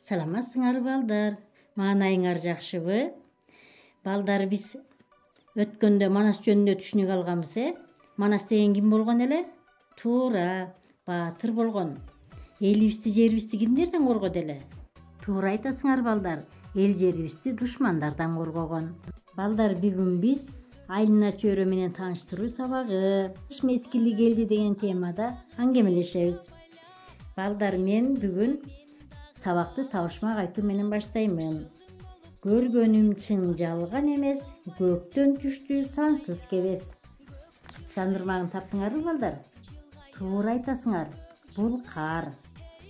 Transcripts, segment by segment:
Саламатсыңар балдар. Маанайыңар жакшыбы? Балдар, биз өткөндө Манас жөнүндө түшүнүк алганбыз, Манас деген ким болгон эле? Туура, баатыр болгон. Элибизди, жерибизди кимдерден коргоду эле? Туура айтасыңар балдар. Эл жерибизди душмандардан коргогон. Балдар, бүгүн биз Айлина чөйрө менен тааныштыруу сабагы кыш мезгили келди деген темада аңгемелешебиз. Балдар, мен бүгүн сабакты табышмак айтуу менен баштаймын. Көргөнүм чын жалган эмес, көктөн түштү сансыз кебес. Чандырмагын таптыңарбы балдар? Туура айтасыңар. Бул кар.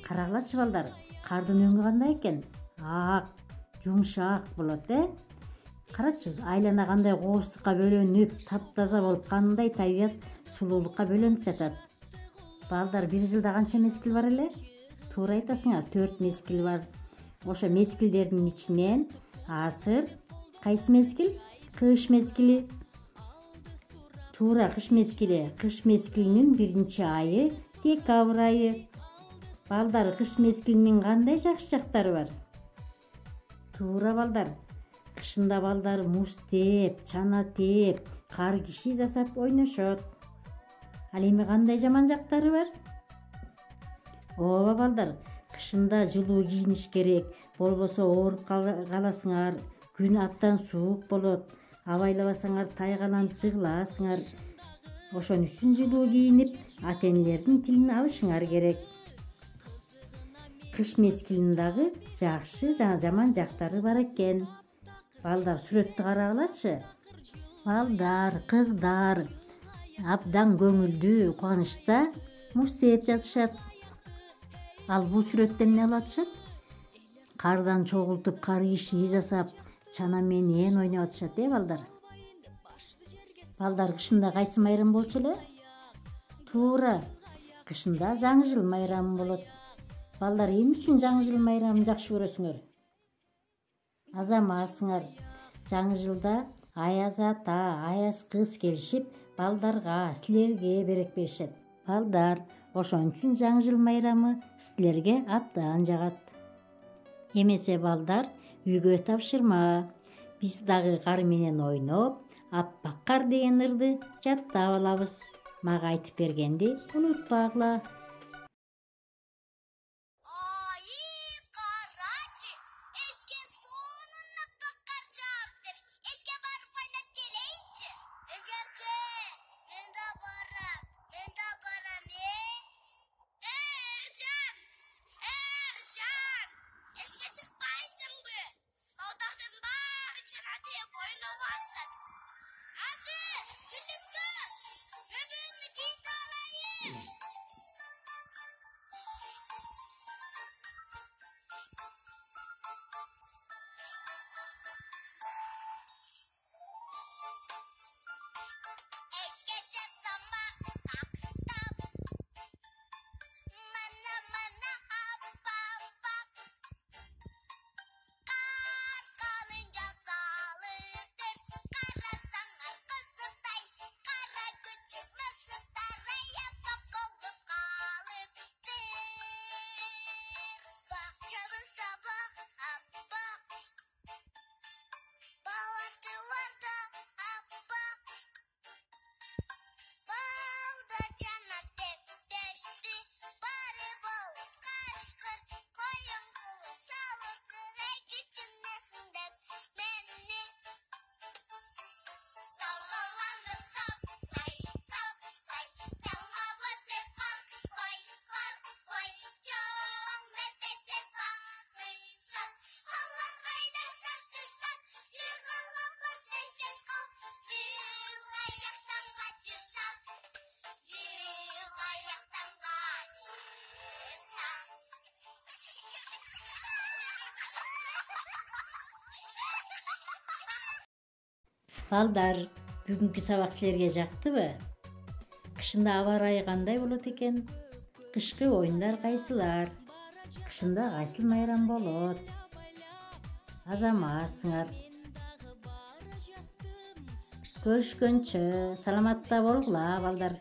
Карагылачы балдар, кардын өңү кандай экен? Ак, жумшак болот, Карачы, айлана кандай кооздукка бөлөнүп, таптаза болуп, кандай табият сулуулукка бөлөнүп жатат. Балдар, бир жылда канча мезгил бар эле? Туура айтасыңар, 4 мезгил бар. Ошо мезгилдердин ичинен азыр кайсы мезгил? Кыш мезгили. Туура, кыш мезгили. Кыш мезгилинин биринчи айы декабрь айы. Балдар, кыш мезгилинин кандай жакшы жактары бар? Туура балдар. Кышында балдар муз тээп, чана тээп, кар киши жасап ойношот. Ал эми кандай жаман жактары бар? Ооба балдар, кышында жылуу кийиниш керек, болбосо ооруп каласыңар, күн абдан суук болот, абайлабасаңар тайгаланып жыгыласыңар. Ошон үчүн жылуу кийинип, ата-энелердин тилин алышыңар керек. Кыш мезгилинин дагы жакшы жана жаман жактары бар экен. Балдар, сүрөттү карагылачы. Балдар, кыздар абдан көңүлдүү, кубанычта муз тээп жатышат. Ал бул сүрөттө эмне кылып атышат? Кардан чогултуп, кар киши жасап, чана менен ойноп атышат, балдар. Балдар, кышында кайсы майрам болчу эле? Туура, кышында жаңы жыл майрамы болот. Балдар, эмне үчүн жаңы жыл майрамын жакшы көрөсүңөр? Азаматсыңар. Жаңы жылда аяз ата, аяз кыз келишип, балдарга, силерге берек беришет. Балдар, ошон үчүн жаңы жыл майрамы силерге абдан жагат. Эмесе балдар, үйгө тапшырма. Биз дагы кар менен ойноп, аппак кар деген ырды жаттап алабыз. Мага айтып бергенди унутпагыла. Балдар, бүгүнкү сабак силерге жактыбы? Кышында аба ырайы кандай болот экен? Кышкы оюндар кайсылар? Кышында кайсыл майрам болот? Азаматсыңар. Көрүшкөнчө саламатта болгула балдар.